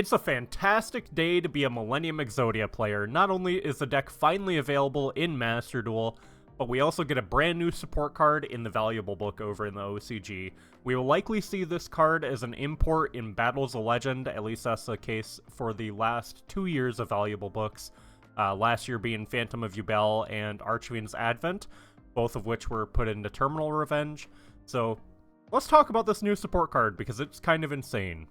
It's a fantastic day to be a Millennium Exodia player. Not only is the deck finally available in Master Duel, but we also get a brand new support card in the Valuable Book over in the OCG. We will likely see this card as an import in Battles of Legend, at least that's the case for the last 2 years of Valuable Books. Last year being Phantom of Yubel and Archfiend's Advent, both of which were put into Terminal Revenge. So let's talk about this new support card because it's kind of insane.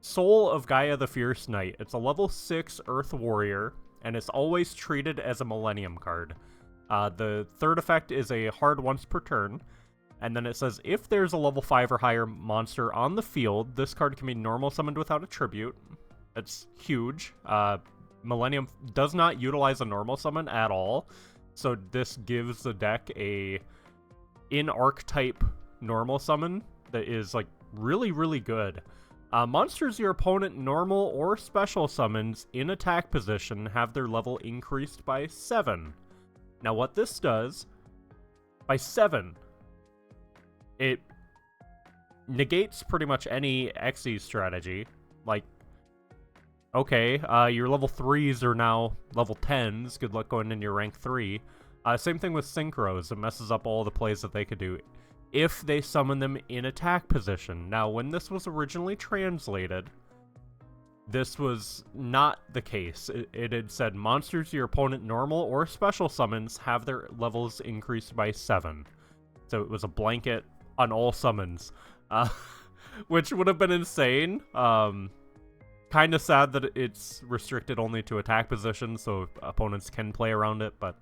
Soul of Gaia the Fierce Knight. It's a level 6 Earth Warrior, and it's always treated as a Millennium card. The third effect is a hard once per turn, and then it says if there's a level 5 or higher monster on the field, this card can be normal summoned without a tribute. That's huge. Millennium does not utilize a normal summon at all, so this gives the deck a in-archetype normal summon that is like really, really good. Monsters your opponent normal or special summons in attack position have their level increased by 7. Now what this does, by 7, it negates pretty much any Xe strategy. Like, okay, your level 3s are now level 10s, good luck going in your rank 3. Same thing with Synchros, it messes up all the plays that they could do if they summon them in attack position. Now, when this was originally translated, this was not the case. It had said, monsters your opponent normal or special summons have their levels increased by 7. So it was a blanket on all summons, which would have been insane. Kind of sad that it's restricted only to attack position, so opponents can play around it, but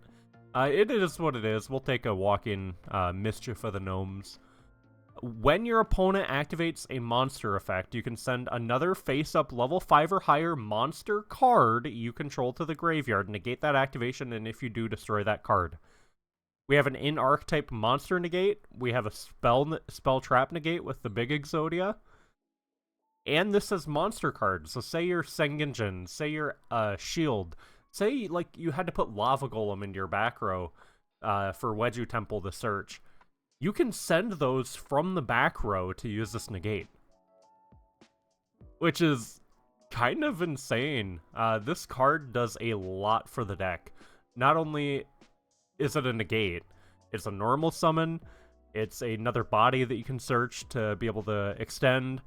it is what it is. We'll take a walk-in Mischief of the Gnomes. When your opponent activates a monster effect, you can send another face-up level 5 or higher monster card you control to the graveyard. Negate that activation, and if you do, destroy that card. We have an in-archetype monster negate. We have a spell trap negate with the big Exodia. And this says monster card. So say you're Sengenjin, say you're Shield. Say, like, you had to put Lava Golem in your back row for Wedju Temple to search. You can send those from the back row to use this negate. Which is kind of insane. This card does a lot for the deck. Not only is it a negate, it's a normal summon, it's another body that you can search to be able to extend,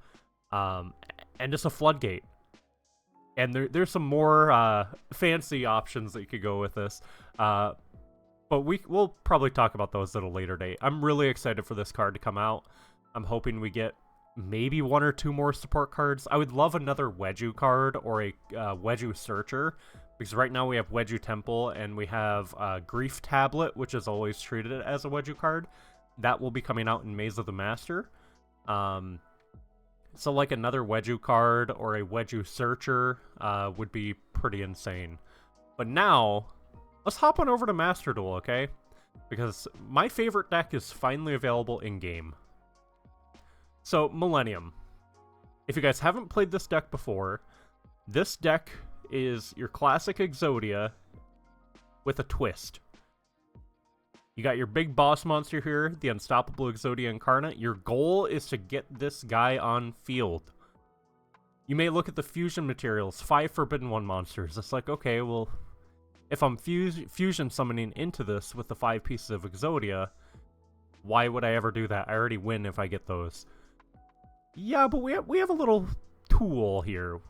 and it's a floodgate. And there's some more fancy options that you could go with this. But we'll probably talk about those at a later date. I'm really excited for this card to come out. I'm hoping we get maybe 1 or 2 more support cards. I would love another Wedju card or a Wedju Searcher. Because right now we have Wedju Temple and we have Grief Tablet, which is always treated as a Wedju card. That will be coming out in Maze of the Master. So like another Wedju card or a Wedju Searcher would be pretty insane. But now, let's hop on over to Master Duel, okay? Because my favorite deck is finally available in-game. So, Millennium. If you guys haven't played this deck before, this deck is your classic Exodia with a twist. You got your big boss monster here, the Unstoppable Exodia Incarnate. Your goal is to get this guy on field. You may look at the fusion materials, 5 Forbidden One monsters. It's like, okay, well, if I'm fusion summoning into this with the 5 pieces of Exodia, why would I ever do that? I already win if I get those. Yeah, but we have a little tool here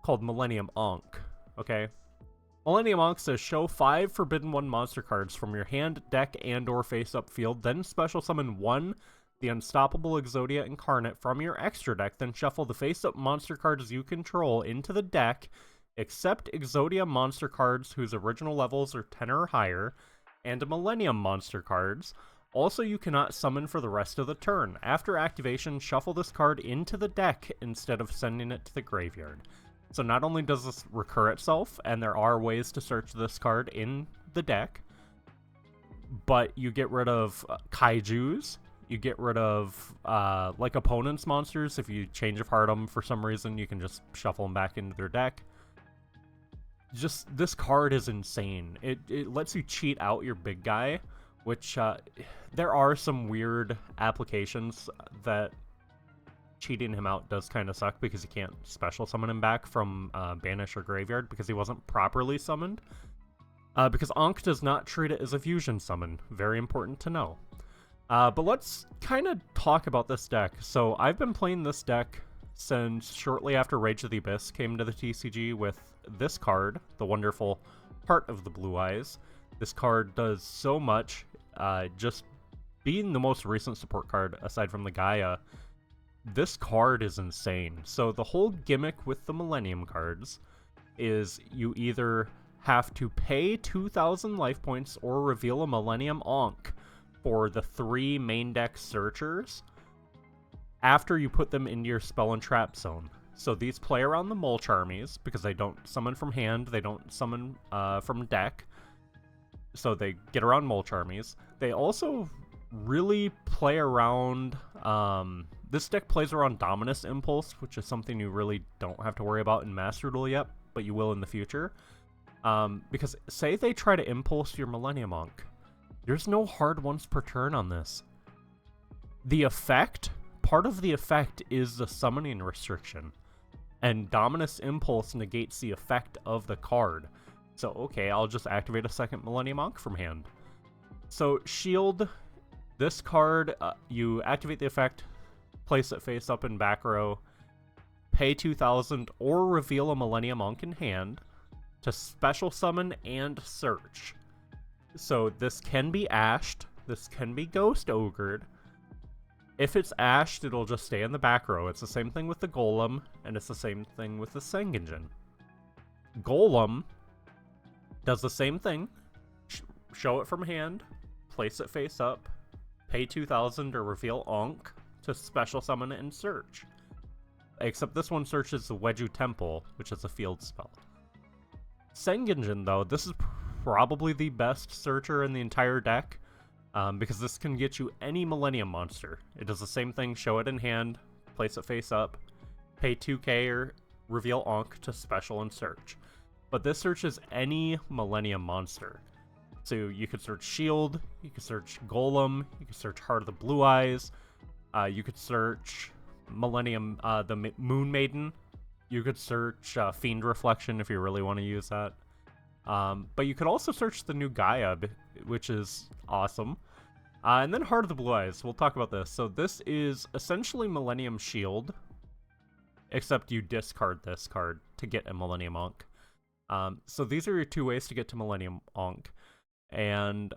called Millennium Ankh, okay? Millennium Ankh says show 5 Forbidden One monster cards from your hand, deck, and or face-up field, then special summon 1, the Unstoppable Exodia Incarnate from your extra deck, then shuffle the face-up monster cards you control into the deck, except Exodia monster cards whose original levels are 10 or higher, and Millennium monster cards. Also, you cannot summon for the rest of the turn. After activation, shuffle this card into the deck instead of sending it to the graveyard. So not only does this recur itself, and there are ways to search this card in the deck, but you get rid of kaijus, you get rid of like opponents' monsters. If you change of heart them for some reason, you can just shuffle them back into their deck. Just, this card is insane. It lets you cheat out your big guy, which there are some weird applications that cheating him out does kind of suck because you can't special summon him back from Banish or Graveyard because he wasn't properly summoned. Because Ankh does not treat it as a fusion summon. Very important to know. But let's kind of talk about this deck. So I've been playing this deck since shortly after Rage of the Abyss came to the TCG with this card, the wonderful Heart of the Blue Eyes. This card does so much, just being the most recent support card aside from the Gaia. This card is insane. So the whole gimmick with the Millennium cards is you either have to pay 2,000 life points or reveal a Millennium Ankh for the 3 main deck searchers after you put them into your spell and trap zone. So these play around the Mulch armies because they don't summon from hand, they don't summon from deck. So they get around Mulch armies. They also really play around... this deck plays around Dominus Impulse, which is something you really don't have to worry about in Master Duel yet, but you will in the future. Because say they try to Impulse your Millennium Ankh. There's no hard once per turn on this. The effect, part of the effect is the summoning restriction. And Dominus Impulse negates the effect of the card. So, okay, I'll just activate a second Millennium Ankh from hand. So, Shield, this card, you activate the effect, place it face up in back row, pay 2,000, or reveal a Millennium Ankh in hand to special summon and search. So this can be ashed, this can be ghost ogred. If it's ashed, it'll just stay in the back row. It's the same thing with the Golem, and it's the same thing with the Sengenjin. Golem does the same thing. Show it from hand, place it face up, pay 2,000 or reveal Ankh to special summon it and search. Except this one searches the Wedju Temple, which is a field spell. Sengenjin, though, this is probably the best searcher in the entire deck, because this can get you any Millennium monster. It does the same thing, show it in hand, place it face up, pay 2k or reveal Ankh to special and search. But this searches any Millennium monster. So you could search Shield, you could search Golem, you could search Heart of the Blue Eyes, you could search Millennium, the Moon Maiden, you could search Fiend Reflection if you really want to use that. But you could also search the new Gaia, which is awesome. And then Heart of the Blue Eyes, we'll talk about this. So this is essentially Millennium Shield, except you discard this card to get a Millennium Ankh. So these are your 2 ways to get to Millennium Ankh. And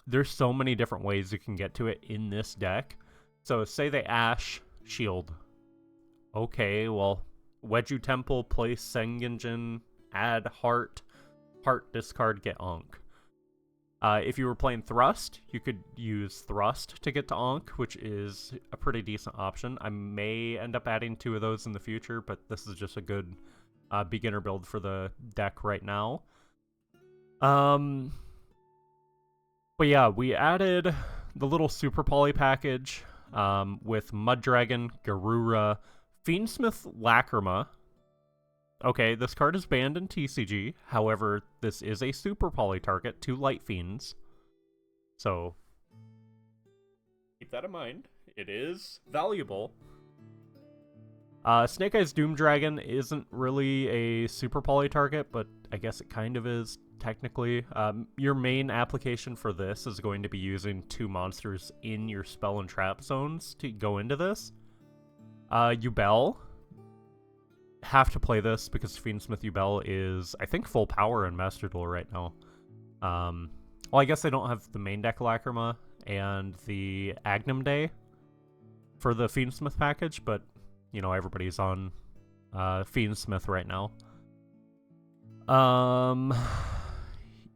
there's so many different ways you can get to it in this deck. So say they Ash Shield. Okay, well, Wedju Temple, place Sengenjin, add Heart, discard, get Ankh. If you were playing Thrust, you could use Thrust to get to Ankh, which is a pretty decent option. I may end up adding 2 of those in the future, but this is just a good beginner build for the deck right now. But yeah, we added the little Super Poly package with Mud Dragon, Garura, Fiendsmith Lacrima. Okay, this card is banned in TCG. However, this is a Super Poly target, 2 Light Fiends. So, keep that in mind. It is valuable. Snake Eyes Doom Dragon isn't really a Super Poly target, but I guess it kind of is, technically. Your main application for this is going to be using 2 monsters in your spell and trap zones to go into this. Yubel. Have to play this because Fiendsmith Yubel is, I think, full power in Master Duel right now. Well, I guess I don't have the main deck Lacrima and the Agnum Day for the Fiendsmith package, but, you know, everybody's on Fiendsmith right now.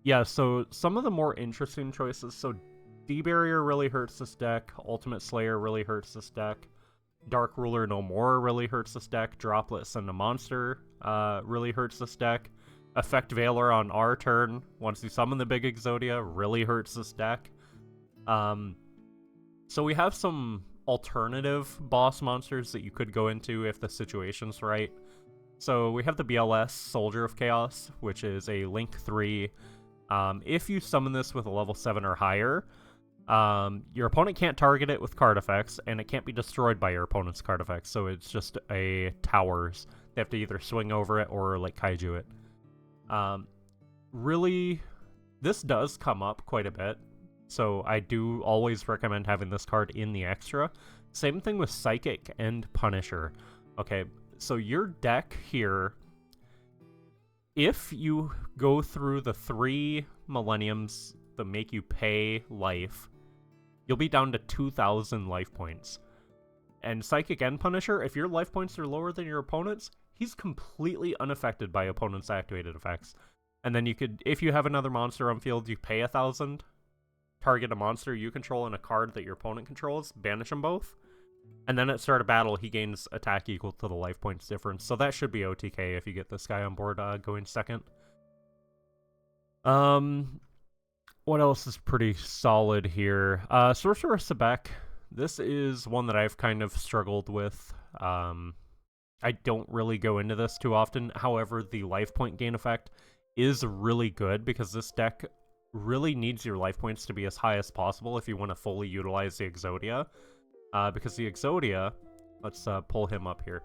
Yeah, so some of the more interesting choices. So D-Barrier really hurts this deck. Ultimate Slayer really hurts this deck. Dark Ruler No More really hurts this deck. Droplet Send a Monster really hurts this deck. Effect Veiler on our turn, once you summon the big Exodia, really hurts this deck. So we have some alternative boss monsters that you could go into if the situation's right. So we have the BLS Soldier of Chaos, which is a Link 3. If you summon this with a level 7 or higher, Your opponent can't target it with card effects, and it can't be destroyed by your opponent's card effects, so it's just a towers. They have to either swing over it or, like, kaiju it. Really, this does come up quite a bit, so I do always recommend having this card in the extra. Same thing with Psychic and Punisher. Okay, so your deck here, if you go through the 3 Millenniums that make you pay life, you'll be down to 2,000 life points. And Psychic and Punisher, if your life points are lower than your opponent's, he's completely unaffected by opponent's activated effects. And then you could, if you have another monster on field, you pay 1,000, target a monster you control and a card that your opponent controls, banish them both, and then at start of battle, he gains attack equal to the life points difference. So that should be OTK if you get this guy on board going second. What else is pretty solid here? Sorcerer Sebek. This is one that I've kind of struggled with. I don't really go into this too often. However, the life point gain effect is really good because this deck really needs your life points to be as high as possible if you want to fully utilize the Exodia. Because the Exodia, let's pull him up here,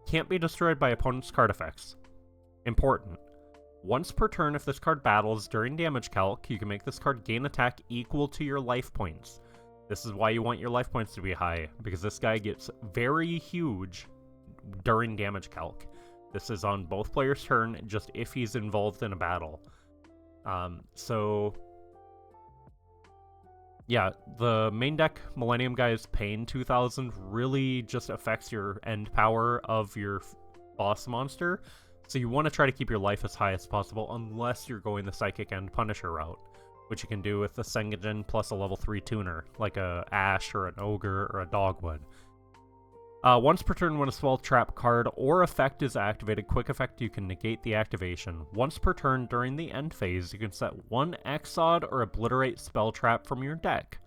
can't be destroyed by opponent's card effects. Important. Once per turn, if this card battles during damage calc, you can make this card gain attack equal to your life points. This is why you want your life points to be high, because this guy gets very huge during damage calc. This is on both players' turn, just if he's involved in a battle. So yeah, the main deck Millennium guys paying 2,000 really just affects your end power of your boss monster. So you want to try to keep your life as high as possible unless you're going the Psychic and Punisher route, which you can do with the Sengagen plus a level 3 tuner, like a Ash or an Ogre or a Dogwood. Once per turn when a spell trap card or effect is activated, quick effect, you can negate the activation. Once per turn during the end phase, you can set one Exod or obliterate spell trap from your deck.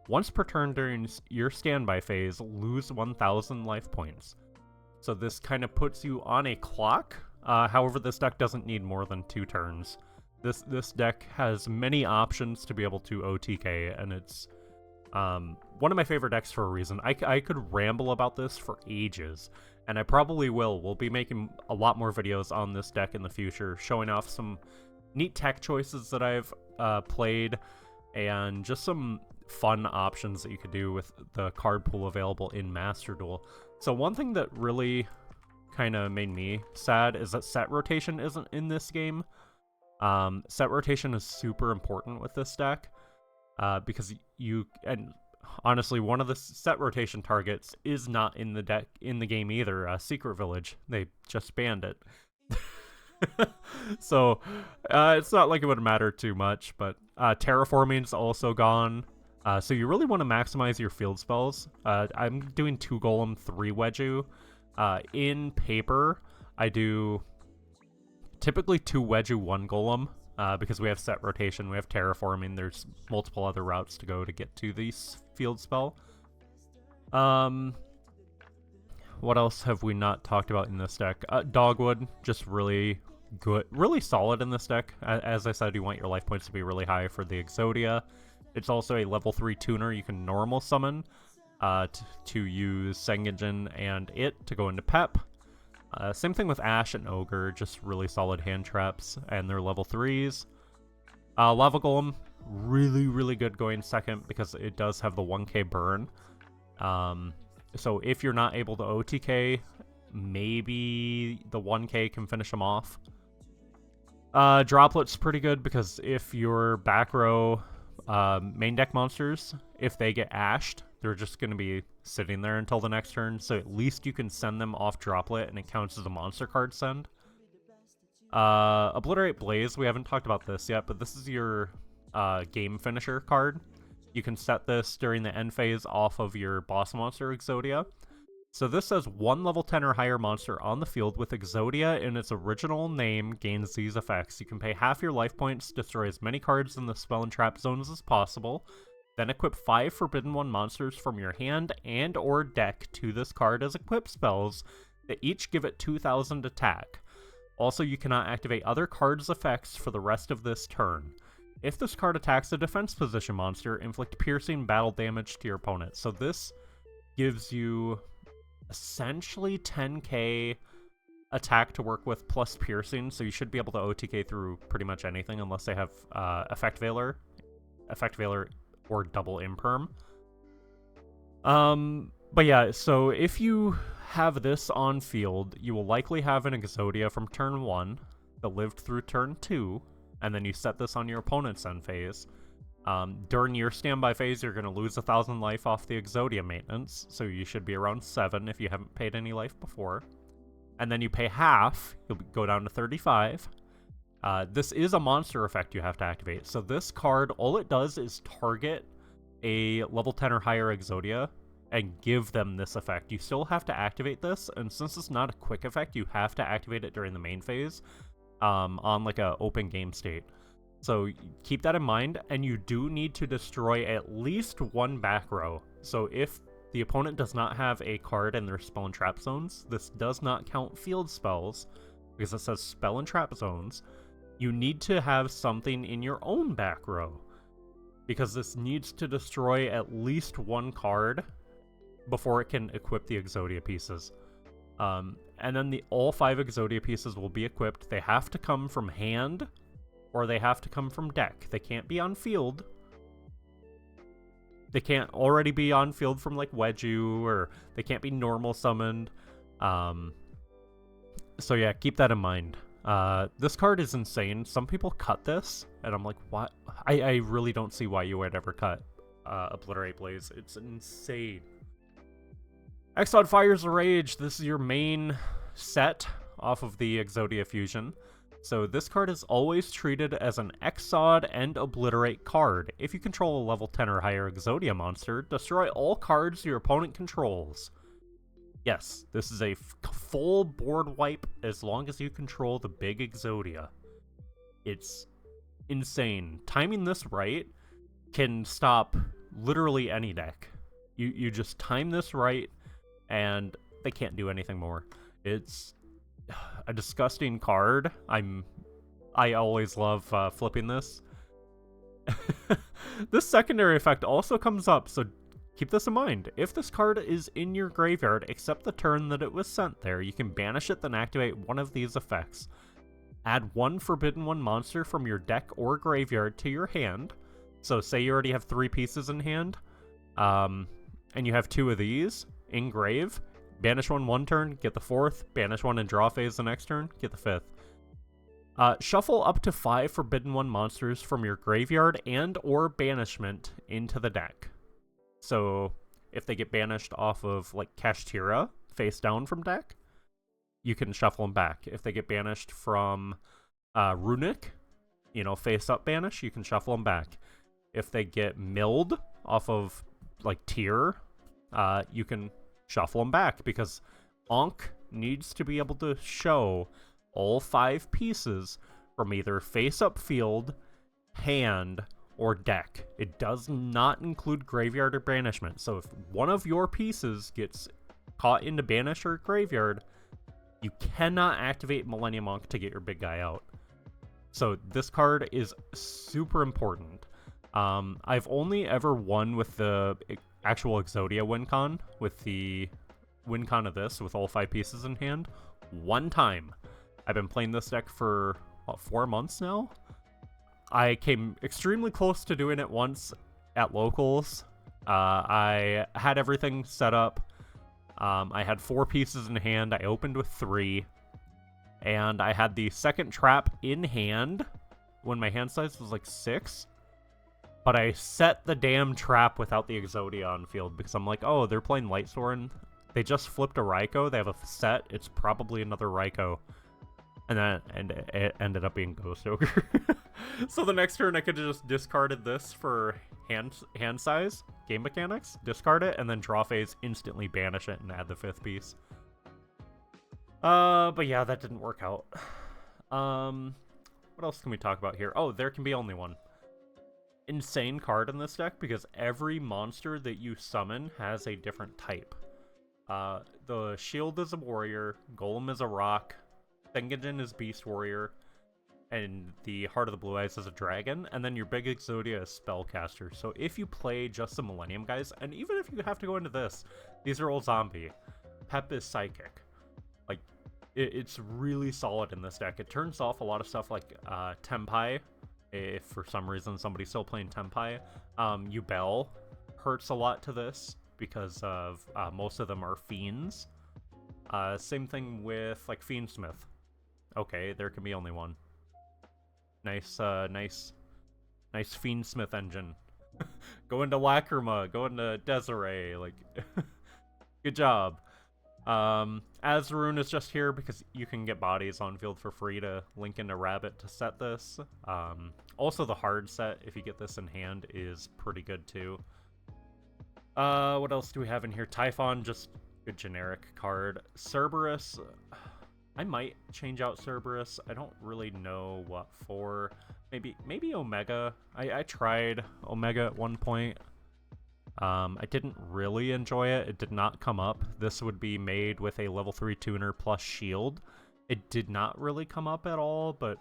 Once per turn during your standby phase, lose 1,000 life points. So this kind of puts you on a clock. However, this deck doesn't need more than 2 turns. This deck has many options to be able to OTK, and it's one of my favorite decks for a reason. I could ramble about this for ages, and I probably will. We'll be making a lot more videos on this deck in the future, showing off some neat tech choices that I've played, and just some fun options that you could do with the card pool available in Master Duel. So one thing that really kind of made me sad is that set rotation isn't in this game. Set rotation is super important with this deck. Because and honestly, one of the set rotation targets is not in the deck in the game either. Secret Village, they just banned it, so it's not like it would matter too much. But terraforming's also gone, so you really want to maximize your field spells. I'm doing 2 Golem, 3 Wedju. In paper, I do typically 2 Wedju, 1 Golem. Because we have set rotation, we have terraforming, there's multiple other routes to go to get to the field spell. What else have we not talked about in this deck? Dogwood, just really good, really solid in this deck. As I said, you want your life points to be really high for the Exodia. It's also a level 3 tuner you can normal summon to use Sengagen and it to go into Pep. Same thing with Ash and Ogre, just really solid hand traps, and they're level 3s. Lava Golem, really good going second because it does have the 1k burn. So if you're not able to OTK, maybe the 1k can finish them off. Droplet's pretty good because if your back row main deck monsters, if they get ashed, they're just going to be sitting there until the next turn, so at least you can send them off Droplet and it counts as a monster card send. Obliterate Blaze, we haven't talked about this yet, but this is your game finisher card. You can set this during the end phase off of your boss monster Exodia. So this says 1 level 10 or higher monster on the field with Exodia in its original name gains these effects. You can pay half your life points, destroy as many cards in the spell and trap zones as possible, then equip 5 Forbidden 1 monsters from your hand and or deck to this card as equip spells that each give it 2,000 attack. Also, you cannot activate other cards' effects for the rest of this turn. If this card attacks a defense position monster, inflict piercing battle damage to your opponent. So this gives you essentially 10k attack to work with plus piercing, so you should be able to OTK through pretty much anything unless they have Effect Veiler, or double Imperm. But yeah, so if you have this on field, you will likely have an Exodia from turn 1 that lived through turn 2, and then you set this on your opponent's end phase. During your standby phase, you're going to lose 1,000 life off the Exodia maintenance, so you should be around 7 if you haven't paid any life before. And then you pay half, you'll go down to 35. This is a monster effect you have to activate. So this card, all it does is target a level 10 or higher Exodia and give them this effect. You still have to activate this, and since it's not a quick effect, you have to activate it during the main phase on like a open game state. So keep that in mind, and you do need to destroy at least one back row. So if the opponent does not have a card in their spell and trap zones, this does not count field spells, because it says spell and trap zones. You need to have something in your own back row, because this needs to destroy at least one card before it can equip the Exodia pieces. And then all 5 Exodia pieces will be equipped. They have to come from hand, or they have to come from deck. They can't be on field. They can't already be on field from like Wedju, or they can't be normal summoned. So yeah, keep that in mind. This card is insane. Some people cut this, and I'm like, what? I really don't see why you would ever cut Obliterate Blaze. It's insane. Exod Fires of Rage. This is your main set off of the Exodia Fusion. So this card is always treated as an Exod and Obliterate card. If you control a level 10 or higher Exodia monster, destroy all cards your opponent controls. Yes, this is a full board wipe as long as you control the big Exodia. It's insane. Timing this right can stop literally any deck. You just time this right, and they can't do anything more. It's a disgusting card. I always love flipping this. This secondary effect also comes up, so keep this in mind. If this card is in your graveyard, except the turn that it was sent there, you can banish it, then activate one of these effects. Add one Forbidden One monster from your deck or graveyard to your hand. So say you already have 3 pieces in hand, and you have 2 of these in grave. Banish one turn, get the 4th. Banish one in draw phase the next turn, get the 5th. Shuffle up to 5 Forbidden One monsters from your graveyard and or banishment into the deck. So if they get banished off of like Kashtira, face down from deck, you can shuffle them back. If they get banished from Runic, face up banish, you can shuffle them back. If they get milled off of like Tier, you can shuffle them back, because Ankh needs to be able to show all 5 pieces from either face-up field, hand, or deck. It does not include graveyard or banishment, so if one of your pieces gets caught into banish or graveyard, you cannot activate Millennium Ankh to get your big guy out. So this card is super important. I've only ever won with the actual Exodia win con, with the win con of this, with all 5 pieces in hand, one time. I've been playing this deck for, 4 months now? I came extremely close to doing it once at locals. I had everything set up. I had 4 pieces in hand. I opened with 3. And I had the second trap in hand when my hand size was like 6. But I set the damn trap without the Exodia on field, because I'm like, oh, they're playing Lightsworn. They just flipped a Raikou. They have a set. It's probably another Raikou. And it ended up being Ghost Ogre. So the next turn I could have just discarded this for hand size, game mechanics, discard it, and then draw phase, instantly banish it, and add the 5th piece. But yeah, that didn't work out. What else can we talk about here? Oh, there can be only one. Insane card in this deck, because every monster that you summon has a different type. The Shield is a warrior, Golem is a rock, Tengen is Beast Warrior, and the Heart of the Blue Eyes is a dragon, and then your big Exodia is Spellcaster. So if you play just the Millennium guys, and even if you have to go into this, these are all zombie. Pep is psychic. Like, it's really solid in this deck. It turns off a lot of stuff like Tempai, if for some reason somebody's still playing Tempai. Yubel hurts a lot to this because of most of them are Fiends. Same thing with like Fiendsmith. Okay, there can be only one. Nice Fiendsmith engine. Go into Lacrima, go into Desiree, like, good job. Azarune is just here because you can get bodies on field for free to link into Rabbit to set this. Also the hard set, if you get this in hand, is pretty good too. What else do we have in here? Typhon, just good generic card. Cerberus, I might change out Cerberus. I don't really know what for. Maybe Omega. I tried Omega at one point. I didn't really enjoy it. It did not come up. This would be made with a level 3 tuner plus shield. It did not really come up at all, but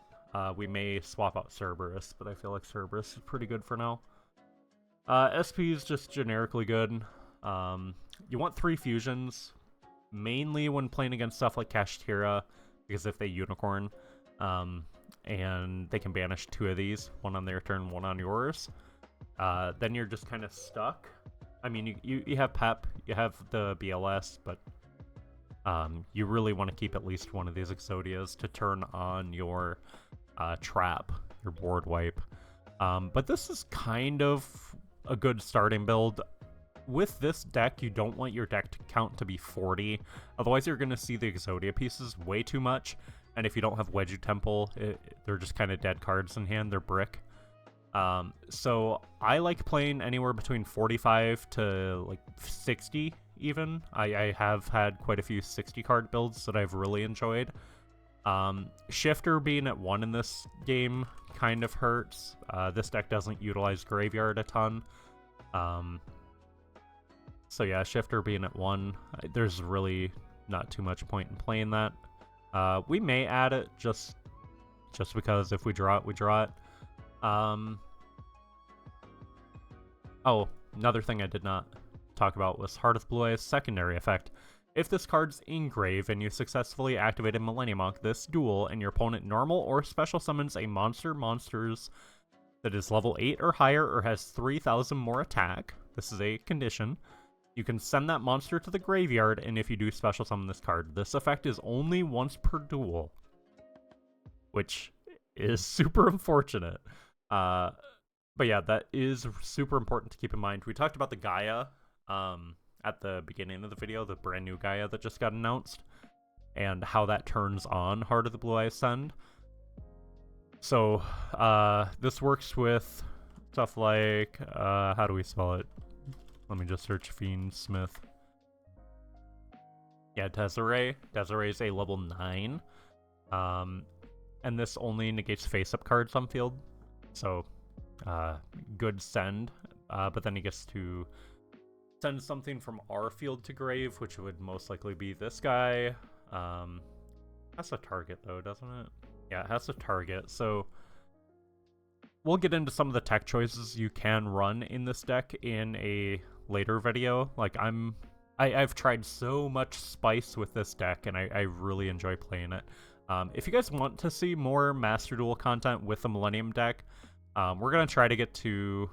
we may swap out Cerberus, but I feel like Cerberus is pretty good for now. SP is just generically good. You want 3 fusions, mainly when playing against stuff like Kashtira, because if they unicorn, and they can banish 2 of these, one on their turn, one on yours, then you're just kind of stuck. I mean, you have Pep, you have the BLS, but you really want to keep at least one of these Exodias to turn on your trap, your board wipe. But this is kind of a good starting build. With this deck, you don't want your deck count to be 40, otherwise you're going to see the Exodia pieces way too much, and if you don't have Wedge Temple, they're just kind of dead cards in hand, they're brick. So I like playing anywhere between 45 to like 60 even. I have had quite a few 60 card builds that I've really enjoyed. Shifter being at 1 in this game kind of hurts. This deck doesn't utilize Graveyard a ton. So yeah, Shifter being at 1, there's really not too much point in playing that. We may add it just because if we draw it, we draw it. Oh, another thing I did not talk about was Heart of Blue Eyes' secondary effect. If this card's in grave and you successfully activated Millennium Monk this duel and your opponent normal or special summons a monsters that is level 8 or higher or has 3,000 more attack, this is a condition, you can send that monster to the graveyard, and if you do special summon this card, this effect is only once per duel, which is super unfortunate. But yeah, that is super important to keep in mind. We talked about the Gaia at the beginning of the video, the brand new Gaia that just got announced, and how that turns on Heart of the Blue Eyes Send. So this works with stuff like, how do we spell it? Let me just search Fiendsmith. Yeah, Desiree. Desiree is a level 9. And this only negates face-up cards on field. So, good send. But then he gets to send something from our field to grave, which would most likely be this guy. Has a target, though, doesn't it? Yeah, it has a target. So, we'll get into some of the tech choices you can run in this deck in a later video. Like, I've tried so much spice with this deck, and I really enjoy playing it. If you guys want to see more Master Duel content with the Millennium deck, we're going to try to get to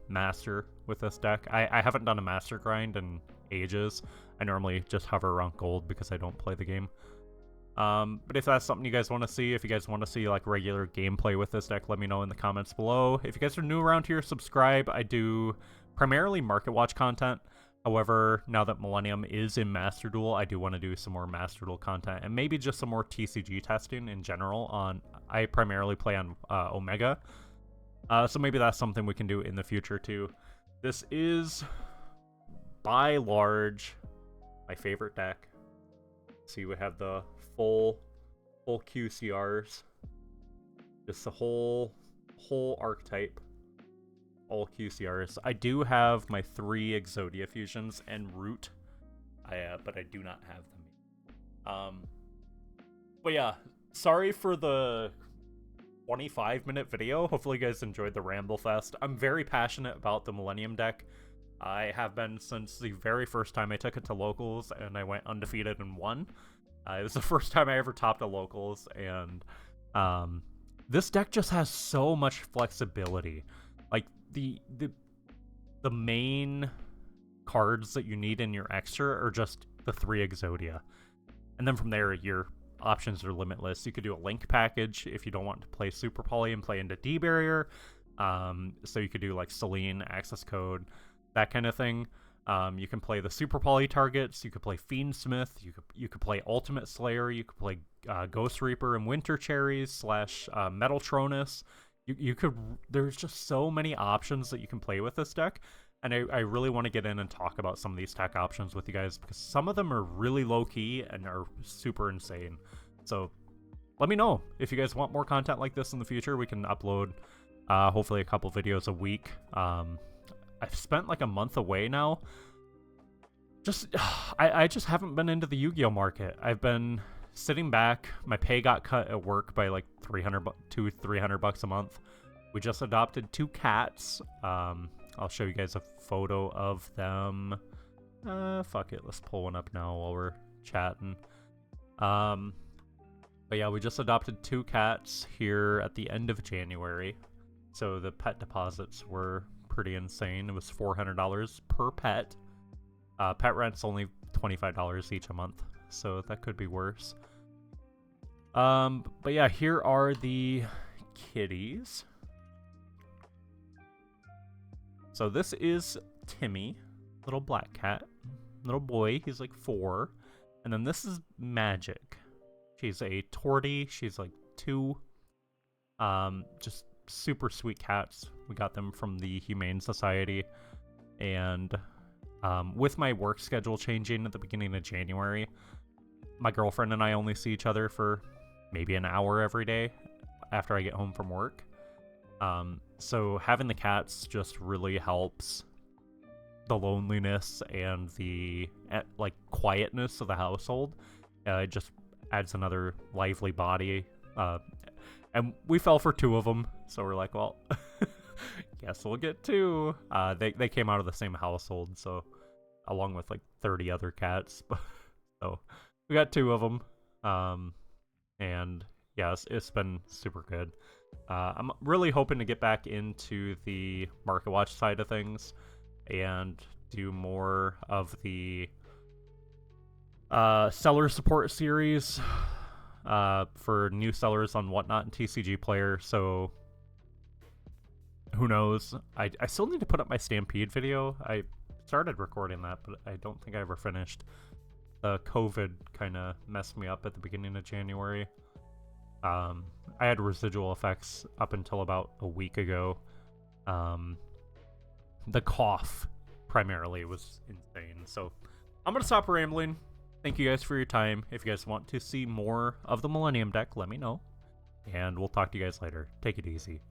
Master with this deck. I haven't done a Master grind in ages. I normally just hover around Gold because I don't play the game. But if that's something you guys want to see, if you guys want to see like regular gameplay with this deck, let me know in the comments below. If you guys are new around here, subscribe. I do primarily Market Watch content. However, now that Millennium is in Master Duel, I do want to do some more Master Duel content and maybe just some more TCG testing in general. I primarily play on Omega, so maybe that's something we can do in the future too. This is, by large, my favorite deck. See, we have the full QCRs, just the whole archetype. All QCRs. I do have my 3 Exodia fusions and Root, but I do not have them. But yeah, sorry for the 25-minute video. Hopefully you guys enjoyed the Ramble Fest. I'm very passionate about the Millennium deck. I have been since the very first time I took it to locals, and I went undefeated and won. It was the first time I ever topped a locals, and this deck just has so much flexibility. Like, the main cards that you need in your extra are just the 3 Exodia. And then from there, your options are limitless. You could do a link package if you don't want to play Super Poly and play into D-Barrier. So you could do like Selene, Access Code, that kind of thing. You can play the Super Poly targets. You could play Fiendsmith. You could play Ultimate Slayer. You could play Ghost Reaper and Winter Cherries / Metal Tronus. You could. There's just so many options that you can play with this deck. And I really want to get in and talk about some of these tech options with you guys, because some of them are really low-key and are super insane. So let me know if you guys want more content like this in the future. We can upload hopefully a couple videos a week. I've spent like a month away now. I just haven't been into the Yu-Gi-Oh market. I've been sitting back. My pay got cut at work by like $300 a month. We just adopted 2 cats. I'll show you guys a photo of them. Fuck it, let's pull one up now while we're chatting. But yeah, we just adopted 2 cats here at the end of January. So the pet deposits were pretty insane. It was $400 per pet. Pet rent's only $25 each a month, so that could be worse. But yeah, here are the kitties. So this is Timmy, little black cat, little boy. He's like 4. And then this is Magic. She's a tortie. She's like 2. Just super sweet cats. We got them from the Humane Society. And with my work schedule changing at the beginning of January, my girlfriend and I only see each other for maybe an hour every day after I get home from work. So having the cats just really helps the loneliness and the like quietness of the household. It just adds another lively body. And we fell for 2 of them, so we're like, well, guess we'll get 2. They came out of the same household, so along with like 30 other cats. So we got 2 of them. And yeah, it's been super good. I'm really hoping to get back into the Market Watch side of things and do more of the seller support series for new sellers on Whatnot and TCG Player. So who knows? I still need to put up my Stampede video. I started recording that, but I don't think I ever finished. COVID kind of messed me up at the beginning of January. I had residual effects up until about a week ago. The cough primarily was insane. So I'm going to stop rambling. Thank you guys for your time. If you guys want to see more of the Millennium deck, let me know. And we'll talk to you guys later. Take it easy.